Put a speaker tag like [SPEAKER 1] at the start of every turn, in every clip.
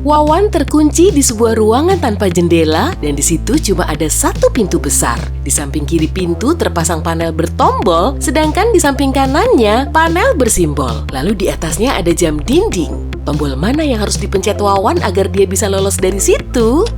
[SPEAKER 1] Wawan terkunci di sebuah ruangan tanpa jendela dan di situ cuma ada satu pintu besar. Di samping kiri pintu terpasang panel bertombol, sedangkan di samping kanannya panel bersimbol. Lalu di atasnya ada jam dinding. Tombol mana yang harus dipencet Wawan agar dia bisa lolos dari situ?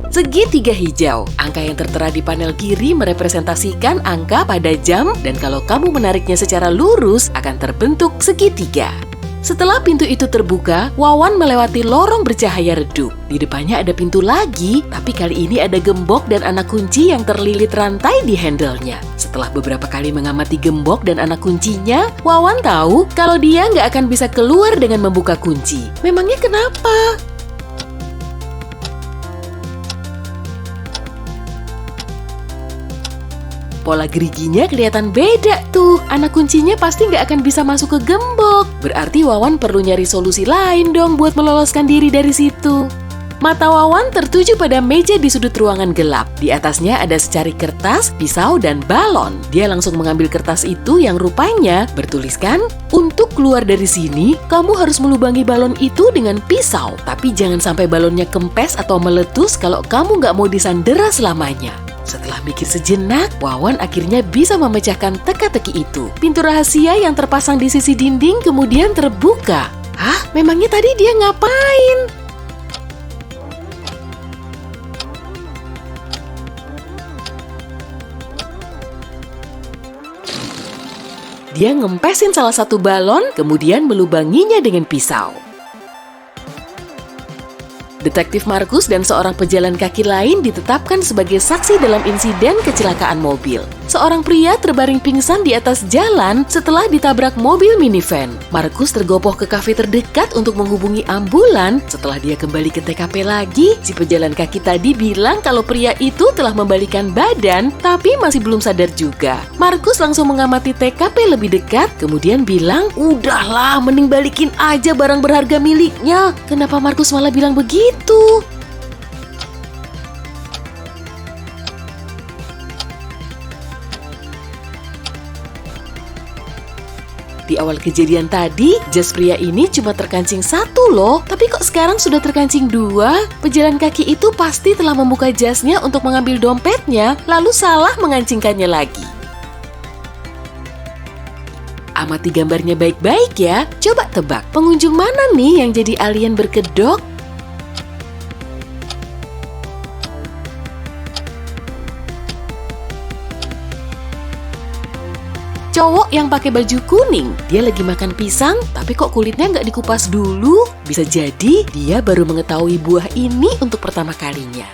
[SPEAKER 1] Segitiga hijau. Angka yang tertera di panel kiri merepresentasikan angka pada jam dan kalau kamu menariknya secara lurus akan terbentuk segitiga. Setelah pintu itu terbuka, Wawan melewati lorong bercahaya redup. Di depannya ada pintu lagi, tapi kali ini ada gembok dan anak kunci yang terlilit rantai di handle-nya. Setelah beberapa kali mengamati gembok dan anak kuncinya, Wawan tahu kalau dia nggak akan bisa keluar dengan membuka kunci. Memangnya kenapa? Pola geriginya kelihatan beda tuh. Anak kuncinya pasti nggak akan bisa masuk ke gembok. Berarti Wawan perlu nyari solusi lain dong buat meloloskan diri dari situ. Mata Wawan tertuju pada meja di sudut ruangan gelap. Di atasnya ada secari kertas, pisau, dan balon. Dia langsung mengambil kertas itu yang rupanya bertuliskan, "Untuk keluar dari sini, kamu harus melubangi balon itu dengan pisau. Tapi jangan sampai balonnya kempes atau meletus kalau kamu nggak mau disandera selamanya." Setelah mikir sejenak, Wawan akhirnya bisa memecahkan teka-teki itu. Pintu rahasia yang terpasang di sisi dinding kemudian terbuka. Hah? Memangnya tadi dia ngapain? Dia ngempesin salah satu balon, kemudian melubanginya dengan pisau. Detektif Markus dan seorang pejalan kaki lain ditetapkan sebagai saksi dalam insiden kecelakaan mobil. Seorang pria terbaring pingsan di atas jalan setelah ditabrak mobil minivan. Markus tergopoh ke kafe terdekat untuk menghubungi ambulan. Setelah dia kembali ke TKP lagi, si pejalan kaki tadi bilang kalau pria itu telah membalikan badan, tapi masih belum sadar juga. Markus langsung mengamati TKP lebih dekat, kemudian bilang, "Udahlah, mending balikin aja barang berharga miliknya." Kenapa Markus malah bilang begitu? Di awal kejadian tadi, jas pria ini cuma terkancing satu loh. Tapi kok sekarang sudah terkancing dua? Pejalan kaki itu pasti telah membuka jasnya untuk mengambil dompetnya, lalu salah mengancingkannya lagi. Amati gambarnya baik-baik ya. Coba tebak, pengunjung mana nih yang jadi alien berkedok? Cowok yang pakai baju kuning, dia lagi makan pisang, tapi kok kulitnya nggak dikupas dulu? Bisa jadi dia baru mengetahui buah ini untuk pertama kalinya.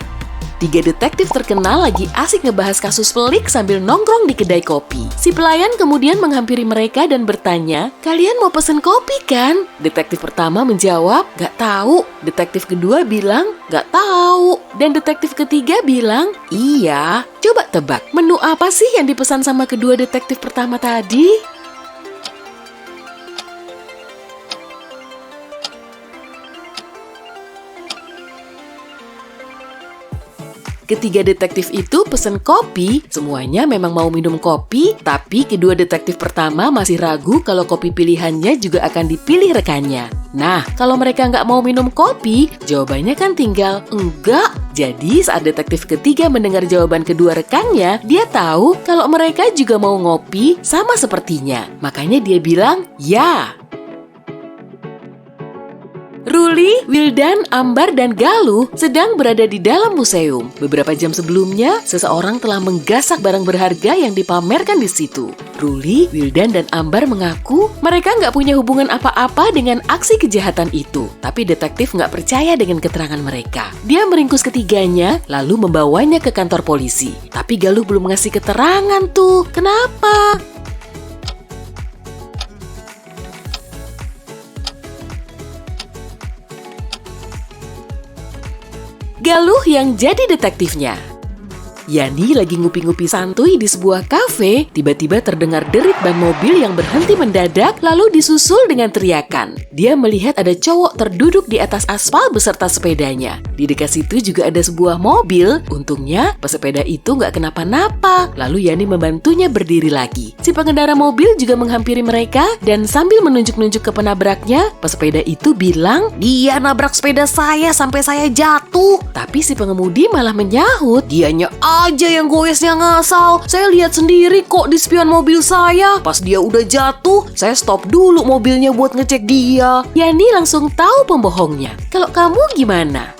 [SPEAKER 1] 3 detektif terkenal lagi asik ngebahas kasus pelik sambil nongkrong di kedai kopi. Si pelayan kemudian menghampiri mereka dan bertanya, "Kalian mau pesen kopi kan?" Detektif pertama menjawab, "Nggak tahu." Detektif kedua bilang, "Nggak tahu." Dan detektif ketiga bilang, "Iya." Coba tebak, menu apa sih yang dipesan sama kedua detektif pertama tadi? Ketiga detektif itu pesen kopi, semuanya memang mau minum kopi, tapi kedua detektif pertama masih ragu kalau kopi pilihannya juga akan dipilih rekannya. Nah, kalau mereka nggak mau minum kopi, jawabannya kan tinggal enggak. Jadi saat detektif ketiga mendengar jawaban kedua rekannya, dia tahu kalau mereka juga mau ngopi sama sepertinya. Makanya dia bilang, "Ya." Ruli, Wildan, Ambar, dan Galuh sedang berada di dalam museum. Beberapa jam sebelumnya, seseorang telah menggasak barang berharga yang dipamerkan di situ. Ruli, Wildan, dan Ambar mengaku mereka nggak punya hubungan apa-apa dengan aksi kejahatan itu. Tapi detektif nggak percaya dengan keterangan mereka. Dia meringkus ketiganya, lalu membawanya ke kantor polisi. Tapi Galuh belum ngasih keterangan tuh. Kenapa? Galuh yang jadi detektifnya. Yani lagi ngupi-ngupi santuy di sebuah kafe, tiba-tiba terdengar derit ban mobil yang berhenti mendadak lalu disusul dengan teriakan. Dia melihat ada cowok terduduk di atas aspal beserta sepedanya. Di dekat situ juga ada sebuah mobil, untungnya pesepeda itu nggak kenapa-napa. Lalu Yani membantunya berdiri lagi. Si pengendara mobil juga menghampiri mereka dan sambil menunjuk-nunjuk ke penabraknya, pesepeda itu bilang, "Dia nabrak sepeda saya sampai saya jatuh." Tapi si pengemudi malah menyahut, "Dianya aja yang goesnya ngasal. Saya lihat sendiri kok di spion mobil saya. Pas dia udah jatuh, saya stop dulu mobilnya buat ngecek dia." Yani langsung tahu pembohongnya. Kalau kamu gimana?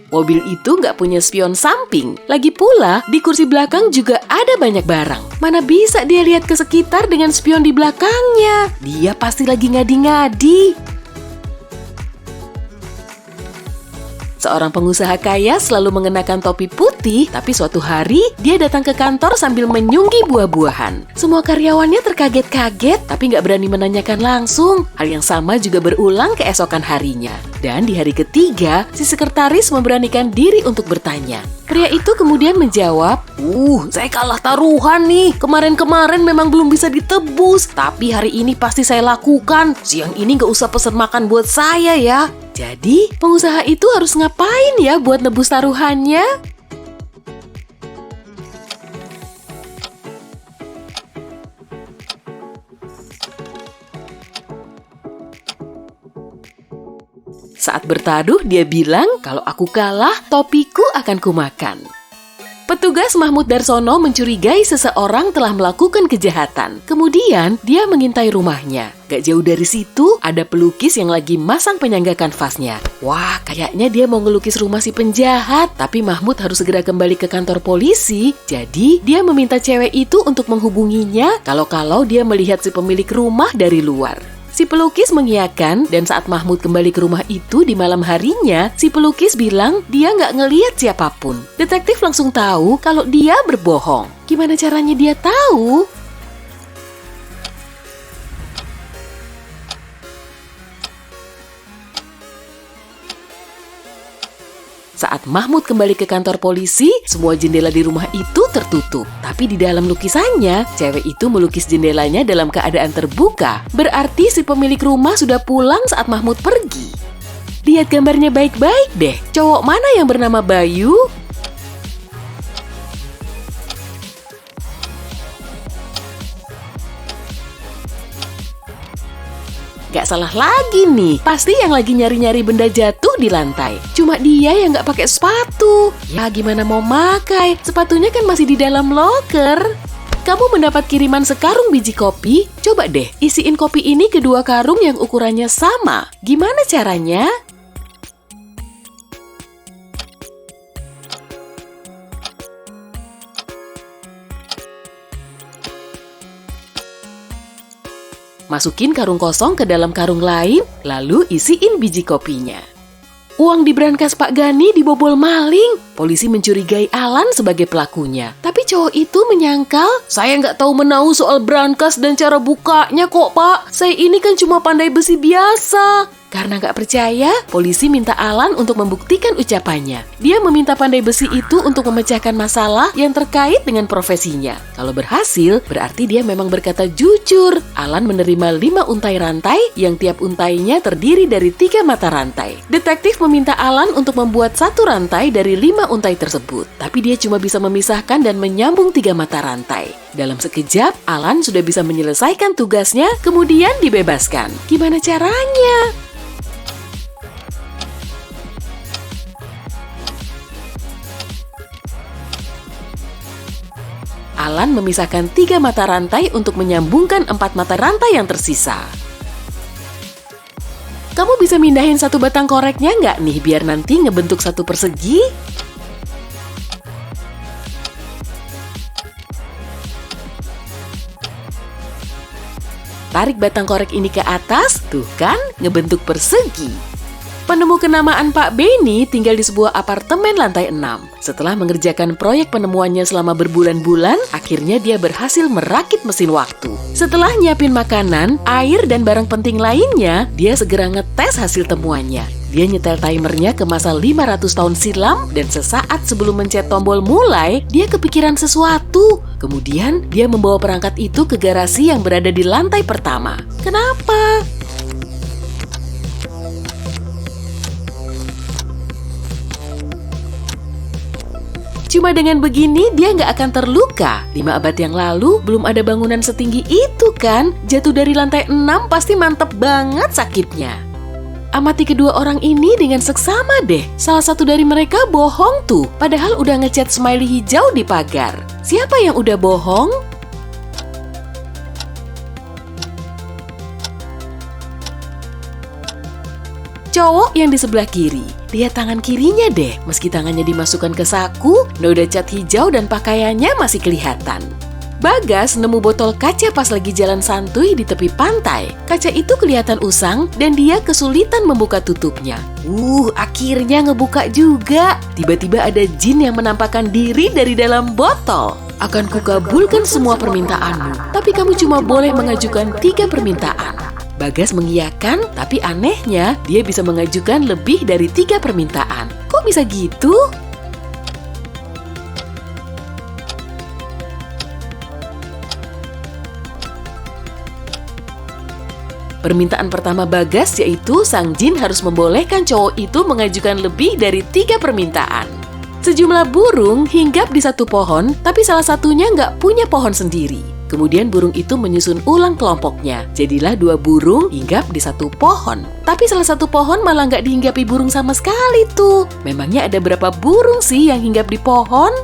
[SPEAKER 1] Mobil itu nggak punya spion samping. Lagi pula, di kursi belakang juga ada banyak barang. Mana bisa dia lihat ke sekitar dengan spion di belakangnya? Dia pasti lagi ngadi-ngadi. Seorang pengusaha kaya selalu mengenakan topi putih, tapi suatu hari dia datang ke kantor sambil menyunggi buah-buahan. Semua karyawannya terkaget-kaget, tapi nggak berani menanyakan langsung. Hal yang sama juga berulang keesokan harinya. Dan di hari ketiga, si sekretaris memberanikan diri untuk bertanya. Pria itu kemudian menjawab, saya kalah taruhan nih. Kemarin-kemarin memang belum bisa ditebus, tapi hari ini pasti saya lakukan. Siang ini nggak usah pesen makan buat saya ya." Jadi, pengusaha itu harus ngapain ya buat nebus taruhannya? Saat bertaruh, dia bilang, "Kalau aku kalah, topiku akan kumakan." Petugas Mahmud Darsono mencurigai seseorang telah melakukan kejahatan. Kemudian, dia mengintai rumahnya. Gak jauh dari situ, ada pelukis yang lagi masang penyangga kanvasnya. Wah, kayaknya dia mau ngelukis rumah si penjahat. Tapi Mahmud harus segera kembali ke kantor polisi. Jadi, dia meminta cewek itu untuk menghubunginya kalau dia melihat si pemilik rumah dari luar. Si pelukis mengiyakan, dan saat Mahmud kembali ke rumah itu di malam harinya, si pelukis bilang dia nggak ngelihat siapapun. Detektif langsung tahu kalau dia berbohong. Gimana caranya dia tahu? Saat Mahmud kembali ke kantor polisi, semua jendela di rumah itu tertutup. Tapi di dalam lukisannya, cewek itu melukis jendelanya dalam keadaan terbuka. Berarti si pemilik rumah sudah pulang saat Mahmud pergi. Lihat gambarnya baik-baik deh. Cowok mana yang bernama Bayu? Gak salah lagi nih, pasti yang lagi nyari-nyari benda jatuh di lantai. Cuma dia yang gak pakai sepatu. Ya gimana mau pakai, sepatunya kan masih di dalam loker. Kamu mendapat kiriman sekarung biji kopi, coba deh isiin kopi ini ke 2 karung yang ukurannya sama. Gimana caranya? Masukin karung kosong ke dalam karung lain, lalu isiin biji kopinya. Uang di brankas Pak Gani dibobol maling. Polisi mencurigai Alan sebagai pelakunya. Tapi cowok itu menyangkal, "Saya nggak tahu menahu soal brankas dan cara bukanya kok, Pak. Saya ini kan cuma pandai besi biasa." Karena nggak percaya, polisi minta Alan untuk membuktikan ucapannya. Dia meminta pandai besi itu untuk memecahkan masalah yang terkait dengan profesinya. Kalau berhasil, berarti dia memang berkata jujur. Alan menerima 5 untai rantai yang tiap untainya terdiri dari 3 mata rantai. Detektif meminta Alan untuk membuat 1 rantai dari 5 untai tersebut. Tapi dia cuma bisa memisahkan dan menyambung 3 mata rantai. Dalam sekejap, Alan sudah bisa menyelesaikan tugasnya, kemudian dibebaskan. Gimana caranya? Alan memisahkan 3 mata rantai untuk menyambungkan 4 mata rantai yang tersisa. Kamu bisa mindahin 1 batang koreknya nggak nih biar nanti ngebentuk 1 persegi? Tarik batang korek ini ke atas, tuh kan ngebentuk persegi. Penemu kenamaan Pak Benny tinggal di sebuah apartemen lantai 6. Setelah mengerjakan proyek penemuannya selama berbulan-bulan, akhirnya dia berhasil merakit mesin waktu. Setelah nyiapin makanan, air, dan barang penting lainnya, dia segera ngetes hasil temuannya. Dia nyetel timernya ke masa 500 tahun silam, dan sesaat sebelum mencet tombol mulai, dia kepikiran sesuatu. Kemudian, dia membawa perangkat itu ke garasi yang berada di lantai pertama. Kenapa? Cuma dengan begini dia nggak akan terluka. 5 abad yang lalu belum ada bangunan setinggi itu kan? Jatuh dari lantai 6 pasti mantep banget sakitnya. Amati kedua orang ini dengan seksama deh. Salah satu dari mereka bohong tuh, padahal udah ngecat smiley hijau di pagar. Siapa yang udah bohong? Cowok yang di sebelah kiri. Lihat tangan kirinya deh. Meski tangannya dimasukkan ke saku, noda cat hijau dan pakaiannya masih kelihatan. Bagas nemu botol kaca pas lagi jalan santuy di tepi pantai. Kaca itu kelihatan usang dan dia kesulitan membuka tutupnya. Akhirnya ngebuka juga. Tiba-tiba ada jin yang menampakkan diri dari dalam botol. Akan kukabulkan semua permintaanmu, tapi kamu cuma boleh mengajukan 3 permintaan. Bagas mengiyakan, tapi anehnya dia bisa mengajukan lebih dari 3 permintaan. Kok bisa gitu? Permintaan pertama Bagas yaitu sang jin harus membolehkan cowok itu mengajukan lebih dari 3 permintaan. Sejumlah burung hinggap di satu pohon, tapi salah satunya nggak punya pohon sendiri. Kemudian burung itu menyusun ulang kelompoknya. Jadilah 2 burung hinggap di satu pohon. Tapi salah satu pohon malah nggak dihinggapi burung sama sekali tuh. Memangnya ada berapa burung sih yang hinggap di pohon?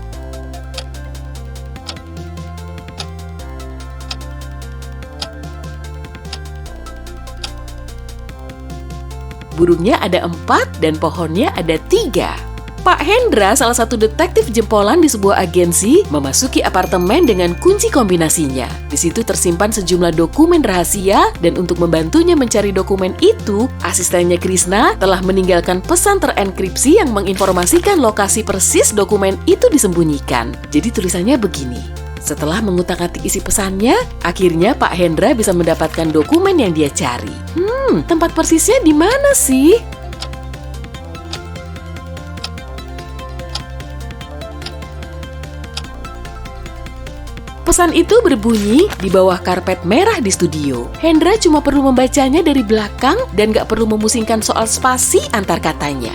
[SPEAKER 1] Burungnya ada 4 dan pohonnya ada 3. Pak Hendra, salah satu detektif jempolan di sebuah agensi, memasuki apartemen dengan kunci kombinasinya. Di situ tersimpan sejumlah dokumen rahasia, dan untuk membantunya mencari dokumen itu, asistennya Krishna telah meninggalkan pesan terenkripsi yang menginformasikan lokasi persis dokumen itu disembunyikan. Jadi tulisannya begini. Setelah mengutak-atik isi pesannya, akhirnya Pak Hendra bisa mendapatkan dokumen yang dia cari. Tempat persisnya di mana sih? Pesan itu berbunyi di bawah karpet merah di studio. Hendra cuma perlu membacanya dari belakang dan gak perlu memusingkan soal spasi antar katanya.